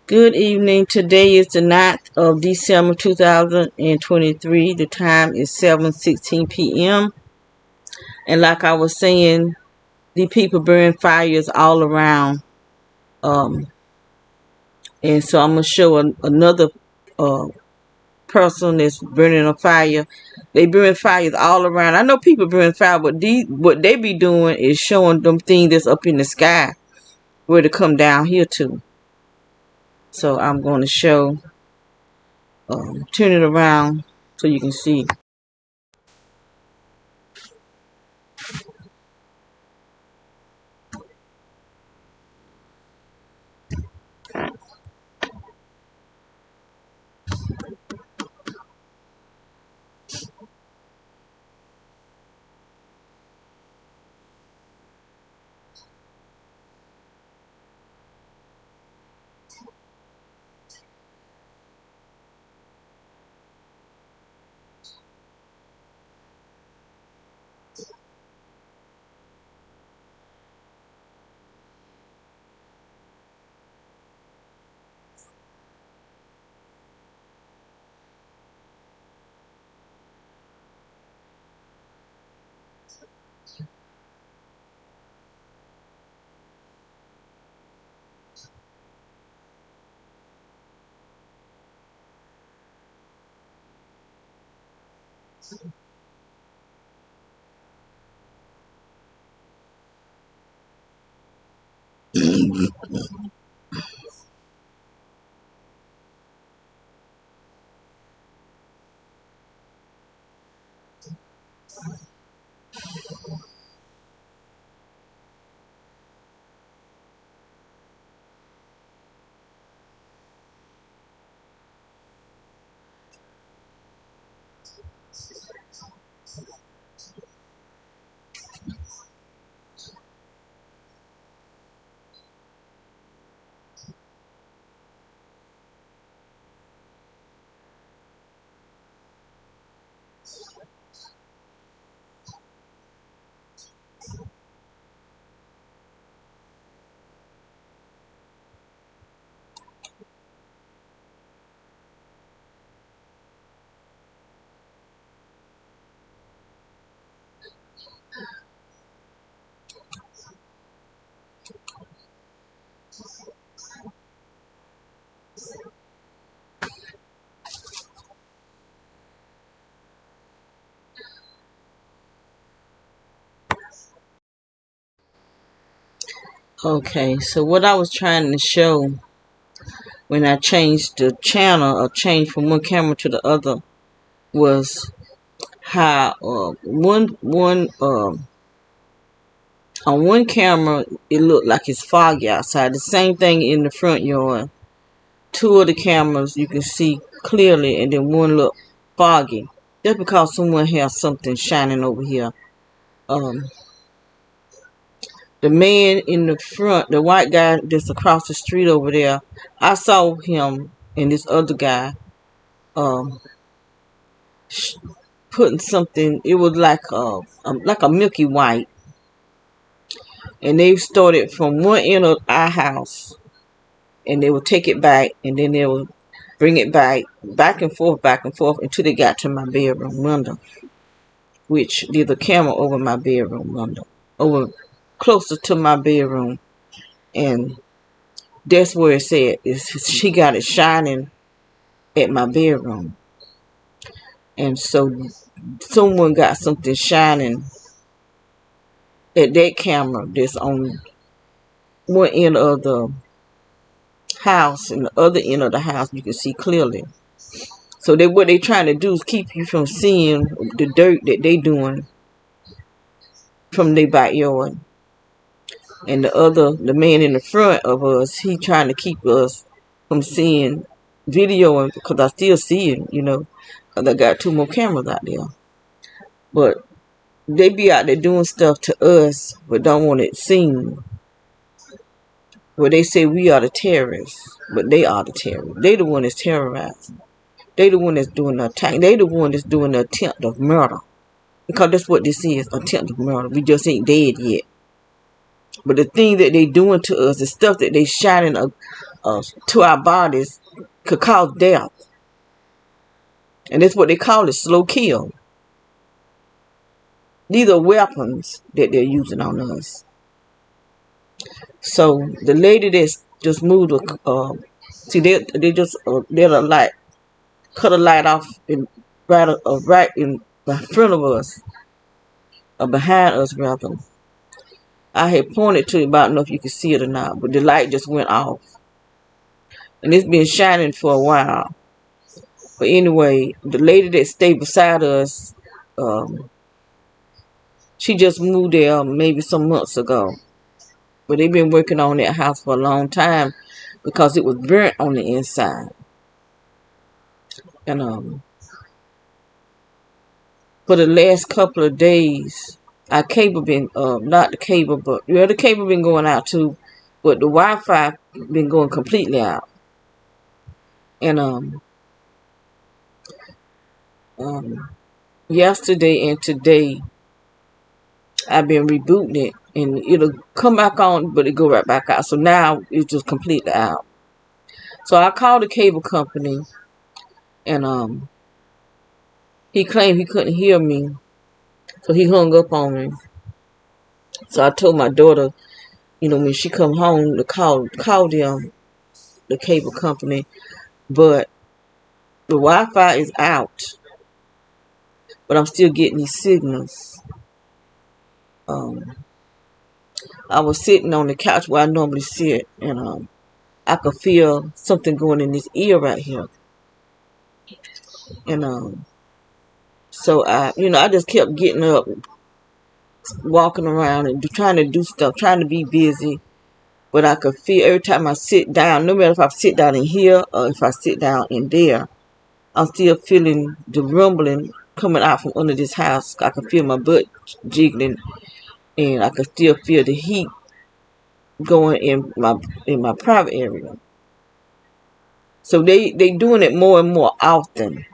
Good evening. Today is the 9th of December 2023. The time is 7:16 p.m. And like I was saying, the people burn fires all around. Um, and so I'm going to show another uh, person that's burning a fire. They burn fires all around. I know people burn fire, but what they be doing is showing them things that's up in the sky where to come down here to. So I'm going to show, turn it around so you can see. Okay, so what I was trying to show when I changed the channel or changed from one camera to the other was how on one camera it looked like it's foggy outside. The same thing in the front yard. Two of the cameras you can see clearly, and then one looked foggy. Just because someone has something shining over here. The man in the front, the white guy that's across the street over there, I saw him and this other guy um, putting something. It was like a milky white, and they started from one end of our house, and they would take it back, and then they would bring it back and forth until they got to my bedroom window, which there's a camera over my bedroom window, over closer to my bedroom, and that's where it said she got it shining at my bedroom. And so someone got something shining at that camera that's on one end of the house, and the other end of the house you can see clearly. So what they trying to do is keep you from seeing the dirt that they doing from their backyard. And the man in the front of us, he trying to keep us from seeing videoing, because I still see it, because I got two more cameras out there. But they be out there doing stuff to us, but don't want it seen. Well, they say we are the terrorists, but they are the terrorists. They the one that's terrorizing. They the one that's doing the attack. They the one that's doing the attempt of murder. Because that's what this is, attempt of murder. We just ain't dead yet. But the thing that they doing to us, the stuff that they shining to our bodies could cause death. And that's what they call it, slow kill. These are weapons that they're using on us. So the lady that just moved, see, they just they'll light, cut a light off right in front of us, or behind us rather. I had pointed to it, but I don't know if you can see it or not, but the light just went off. And it's been shining for a while. But anyway, the lady that stayed beside us, she just moved there maybe some months ago. But they've been working on that house for a long time because it was burnt on the inside. And for the last couple of days, our cable been, not the cable, but the cable been going out too, but the Wi-Fi been going completely out. And yesterday and today, I've been rebooting it, and it'll come back on, but it go right back out. So now it's just completely out. So I called the cable company, and he claimed he couldn't hear me, so he hung up on me. So I told my daughter, when she come home, to call them, the cable company, but the Wi-Fi is out, but I'm still getting these signals. I was sitting on the couch where I normally sit, and I could feel something going in this ear right here. And so I just kept getting up, walking around and trying to do stuff, trying to be busy. But I could feel every time I sit down, no matter if I sit down in here or if I sit down in there, I'm still feeling the rumbling coming out from under this house. I can feel my butt jiggling, and I can still feel the heat going in my private area. So they doing it more and more often,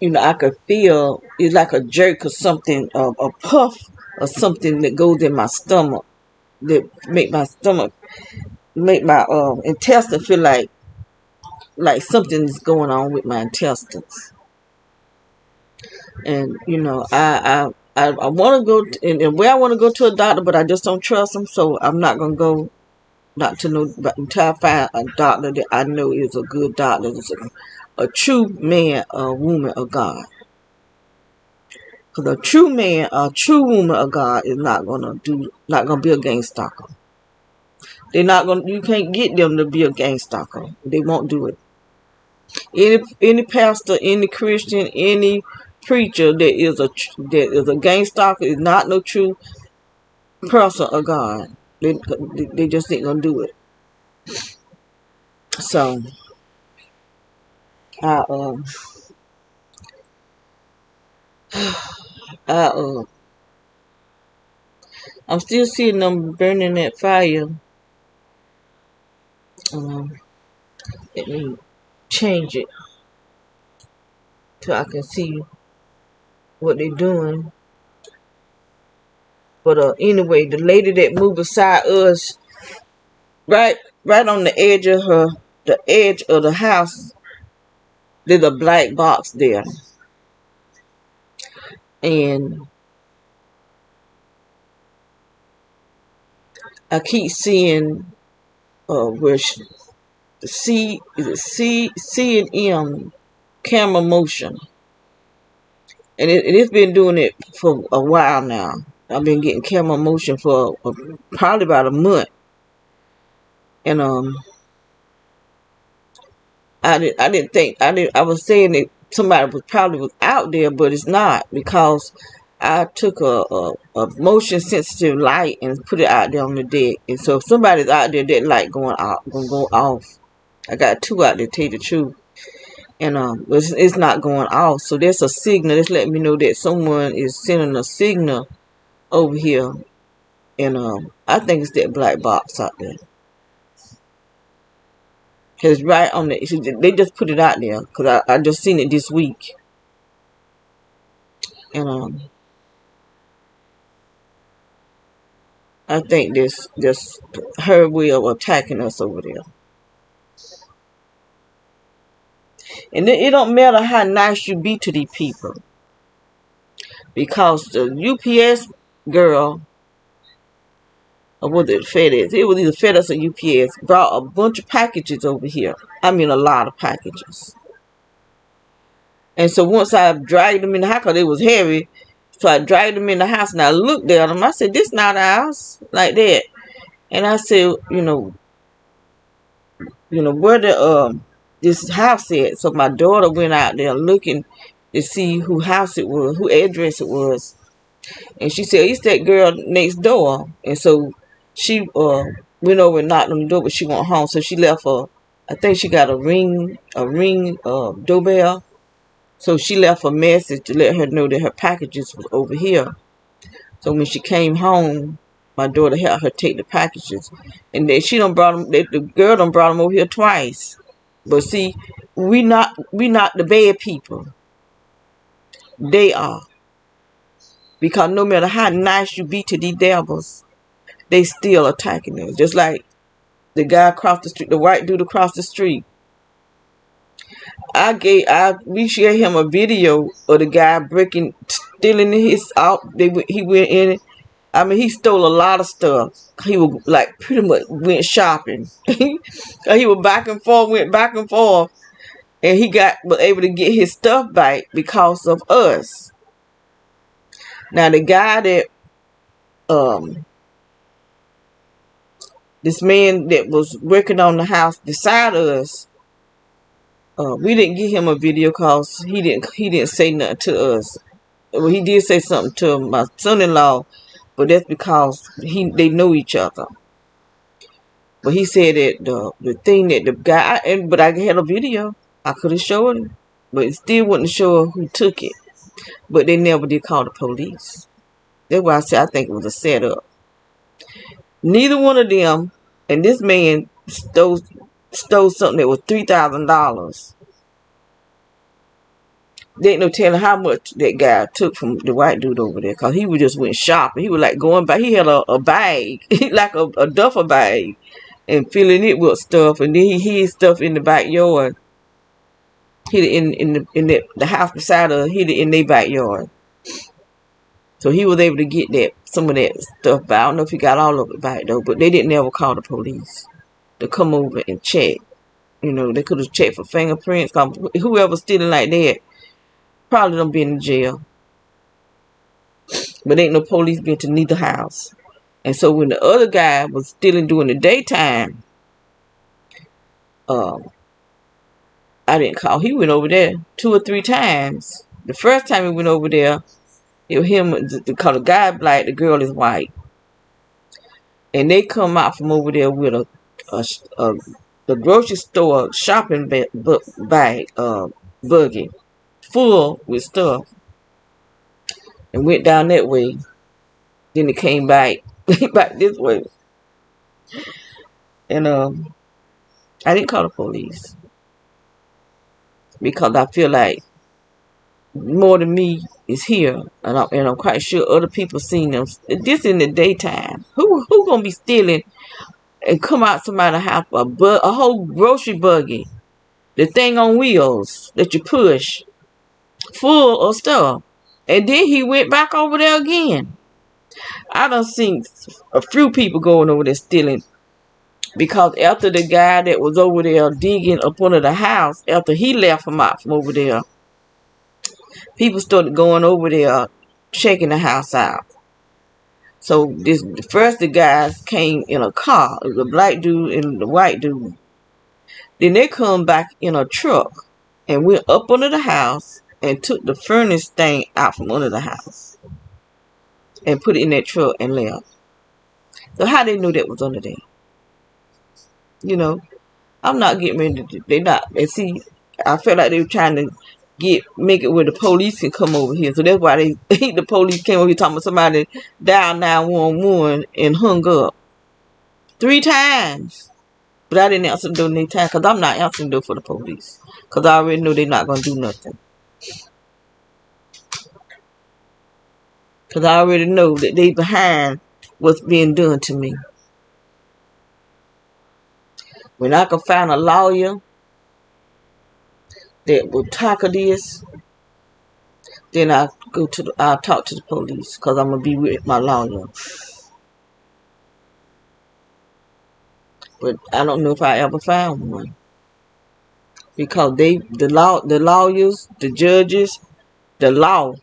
and I could feel it's like a jerk or something, a puff or something that goes in my stomach that make my intestine feel like something's going on with my intestines. And I want to go and where I want to go to a doctor, but I just don't trust him, so I'm not gonna go until I find a doctor that I know is a good doctor, is a true man or woman of God. Because a true man or a true woman of God is not gonna be a gang stalker. You can't get them to be a gang stalker. They won't do it. Any pastor, any Christian, any preacher that is a gang stalker is not no true person of God. They just ain't gonna do it. So I I'm still seeing them burning that fire. Let me change it so I can see what they're doing. But anyway, the lady that moved beside us, right on the edge of the house, there's a black box there, and I keep seeing where the C and M camera motion, and it's been doing it for a while now. I've been getting camera motion for probably about a month, and I was saying that somebody was out there, but it's not, because I took a motion sensitive light and put it out there on the deck, and so if somebody's out there, that light gonna go off. I got two out there, to tell you the truth, and it's not going off. So there's a signal that's letting me know that someone is sending a signal over here, and I think it's that black box out there. Cause right on they just put it out there, cause I just seen it this week, and I think this just her way of attacking us over there. And it don't matter how nice you be to these people. Because the UPS girl, or was it FedEx? It was either FedEx or UPS, brought a bunch of packages over here. I mean, a lot of packages. And so once I dragged them in the house, because it was heavy, so I dragged them in the house and I looked at them. I said, this not ours, like that. And I said, where the this house at? So my daughter went out there looking to see who house it was, who address it was. And she said, it's that girl next door. And so she went over and knocked on the door, but she went home. So she left I think she got a ring doorbell. So she left a message to let her know that her packages was over here. So when she came home, my daughter helped her take the packages. And then she done brought them, the girl done brought them over here twice. But see, we not the bad people. They are. Because no matter how nice you be to these devils, they still attacking us. Just like the guy across the street, the white dude across the street. We shared him a video of the guy stealing his out. He went in. I mean, he stole a lot of stuff. He was like pretty much went shopping. He was went back and forth, and he was able to get his stuff back because of us. Now the guy that this man that was working on the house beside us, we didn't give him a video because he didn't say nothing to us. Well, he did say something to my son-in-law, but that's because they know each other. But he said that the thing that the guy, but I had a video. I could have showed him, but it still wouldn't show who took it. But they never did call the police. That's why I said I think it was a setup. Neither one of them, and this man stole something that was $3,000. There ain't no telling how much that guy took from the white dude over there, because he was just went shopping. He was like going back. He had a bag, like a duffel bag, and filling it with stuff, and then he hid stuff in the backyard. Hid it in the house beside her. Hid it in their backyard. So he was able to get some of that stuff back. I don't know if he got all of it back though, but they didn't ever call the police to come over and check. They could have checked for fingerprints. Whoever's stealing like that probably done been in jail. But ain't no police been to neither house. And so when the other guy was stealing during the daytime, I didn't call. He went over there 2 or 3 times. The first time he went over there, it was him, because the guy black, the girl is white. And they come out from over there with the grocery store shopping bag, buggy, full with stuff. And went down that way. Then it came back this way. And I didn't call the police. Because I feel like more than me is here, and I'm quite sure other people seen them. This in the daytime. Who gonna be stealing and come out somebody's house a whole grocery buggy, the thing on wheels that you push, full of stuff, and then he went back over there again. I done seen a few people going over there stealing, because after the guy that was over there digging up under the house, after he left him out from over there, people started going over there checking the house out. So the guys came in a car, the black dude and the white dude. Then they come back in a truck and went up under the house and took the furnace thing out from under the house and put it in that truck and left. So how they knew that was under there? I'm not getting ready to. They not. And see, I felt like they were trying to make it where the police can come over here. So that's why the police came over here talking about somebody dialed 911 and hung up 3 times. But I didn't answer the door any time, because I'm not answering the door for the police. Because I already know they're not going to do nothing. Because I already know that they behind what's being done to me. When I can find a lawyer that will tackle this, then I'll talk to the police, because I'm gonna be with my lawyer. But I don't know if I ever found one, because the lawyers, the judges, the law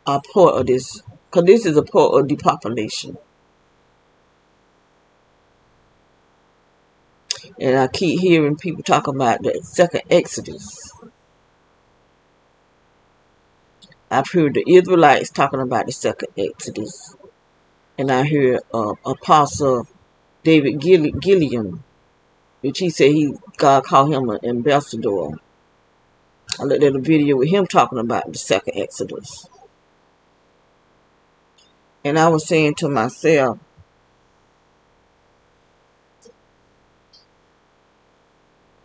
are part of this, because this is a part of the population. And I keep hearing people talk about the second Exodus. I've heard the Israelites talking about the second Exodus. And I heard Apostle David Gilliam, which he said God called him an ambassador. I looked at a video with him talking about the second Exodus. And I was saying to myself,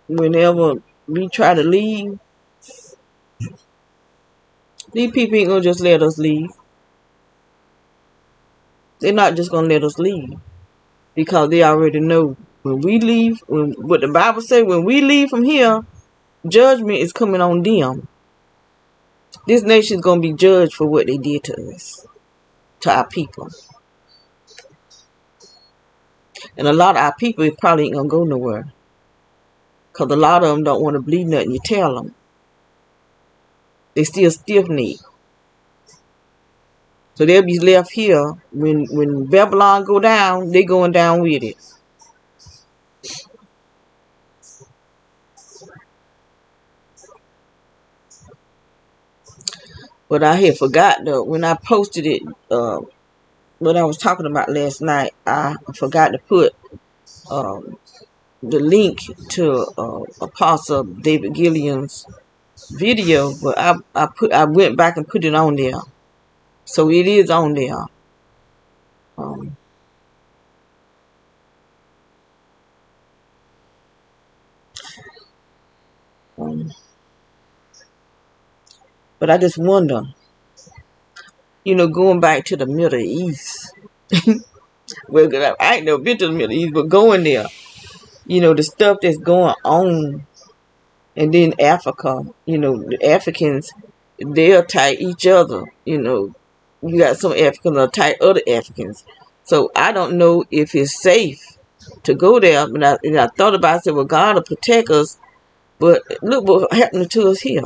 whenever we try to leave, these people ain't gonna just let us leave. They're not just gonna let us leave, because they already know when we leave, what the Bible says, when we leave from here, judgment is coming on them. This nation's gonna be judged for what they did to us, to our people. And a lot of our people probably ain't gonna go nowhere, because a lot of them don't want to believe nothing you tell them. They still stiff-necked. So they'll be left here. When Babylon go down, they going down with it. But I had forgot, though, when I posted it, what I was talking about last night, I forgot to put the link to Apostle David Gilliam's video, but I went back and put it on there. So it is on there. But I just wonder, going back to the Middle East. Well, I ain't never been to the Middle East, but going there, the stuff that's going on. And then Africa, the Africans, they'll attack each other. You got some Africans that attack other Africans. So I don't know if it's safe to go there. And I thought about it, I said, well, God will protect us. But look what's happening to us here.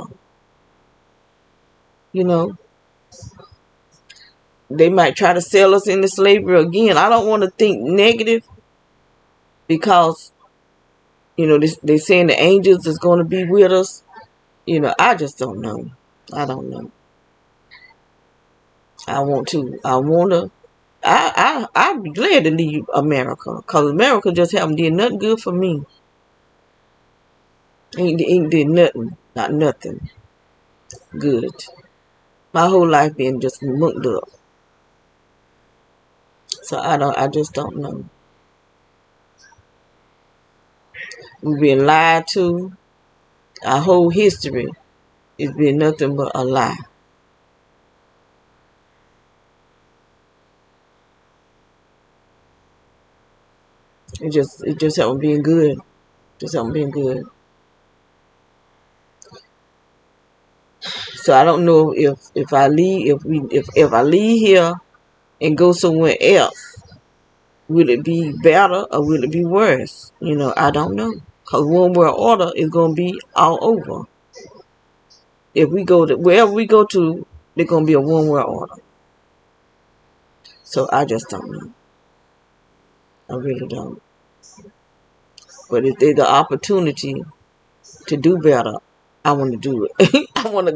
They might try to sell us into slavery again. I don't want to think negative, because, they're saying the angels is going to be with us. I just don't know. I don't know. I'd be glad to leave America, because America just haven't did nothing good for me. Ain't did nothing. Not nothing good. My whole life been just mucked up. So I just don't know. We've been lied to. Our whole history has been nothing but a lie. It just haven't been good. Just haven't been good. So I don't know if I leave if I leave here and go somewhere else, will it be better or will it be worse? I don't know. Because one world order is going to be all over. If we go to wherever we go to, there's going to be a one world order. So I just don't know. I really don't. But if there's the opportunity to do better, I want to do it. I want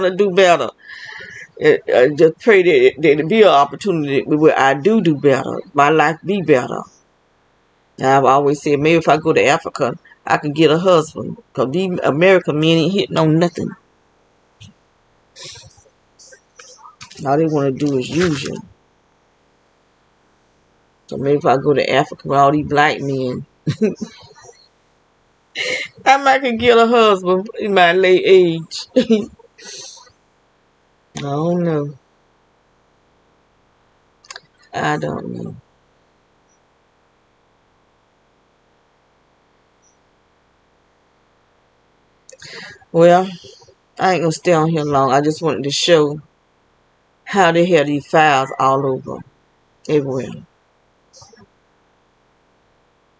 to do better. I just pray that there'll be an opportunity where I do better. My life be better. And I've always said, maybe if I go to Africa, I can get a husband. Because these American men ain't hitting on nothing. All they want to do is use you. So maybe if I go to Africa with all these black men, I might can get a husband in my late age. I don't know. I don't know. Well, I ain't gonna stay on here long. I just wanted to show how they have these files all over, everywhere.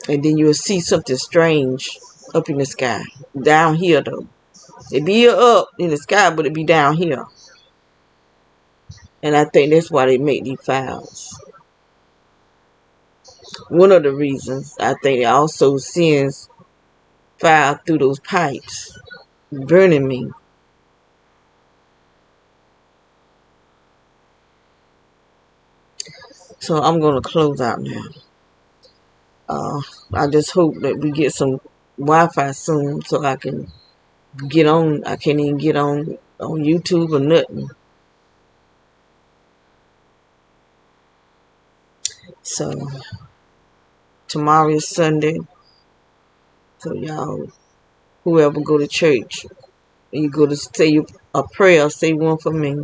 And then you'll see something strange up in the sky. Down here, though. It be up in the sky, but it be down here. And I think that's why they make these files. One of the reasons, I think it also sends fire through those pipes, burning me. So I'm going to close out now. I just hope that we get some Wi-Fi soon so I can get on. I can't even get on YouTube or nothing. So tomorrow is Sunday. So y'all, whoever go to church, you go to say a prayer, say one for me.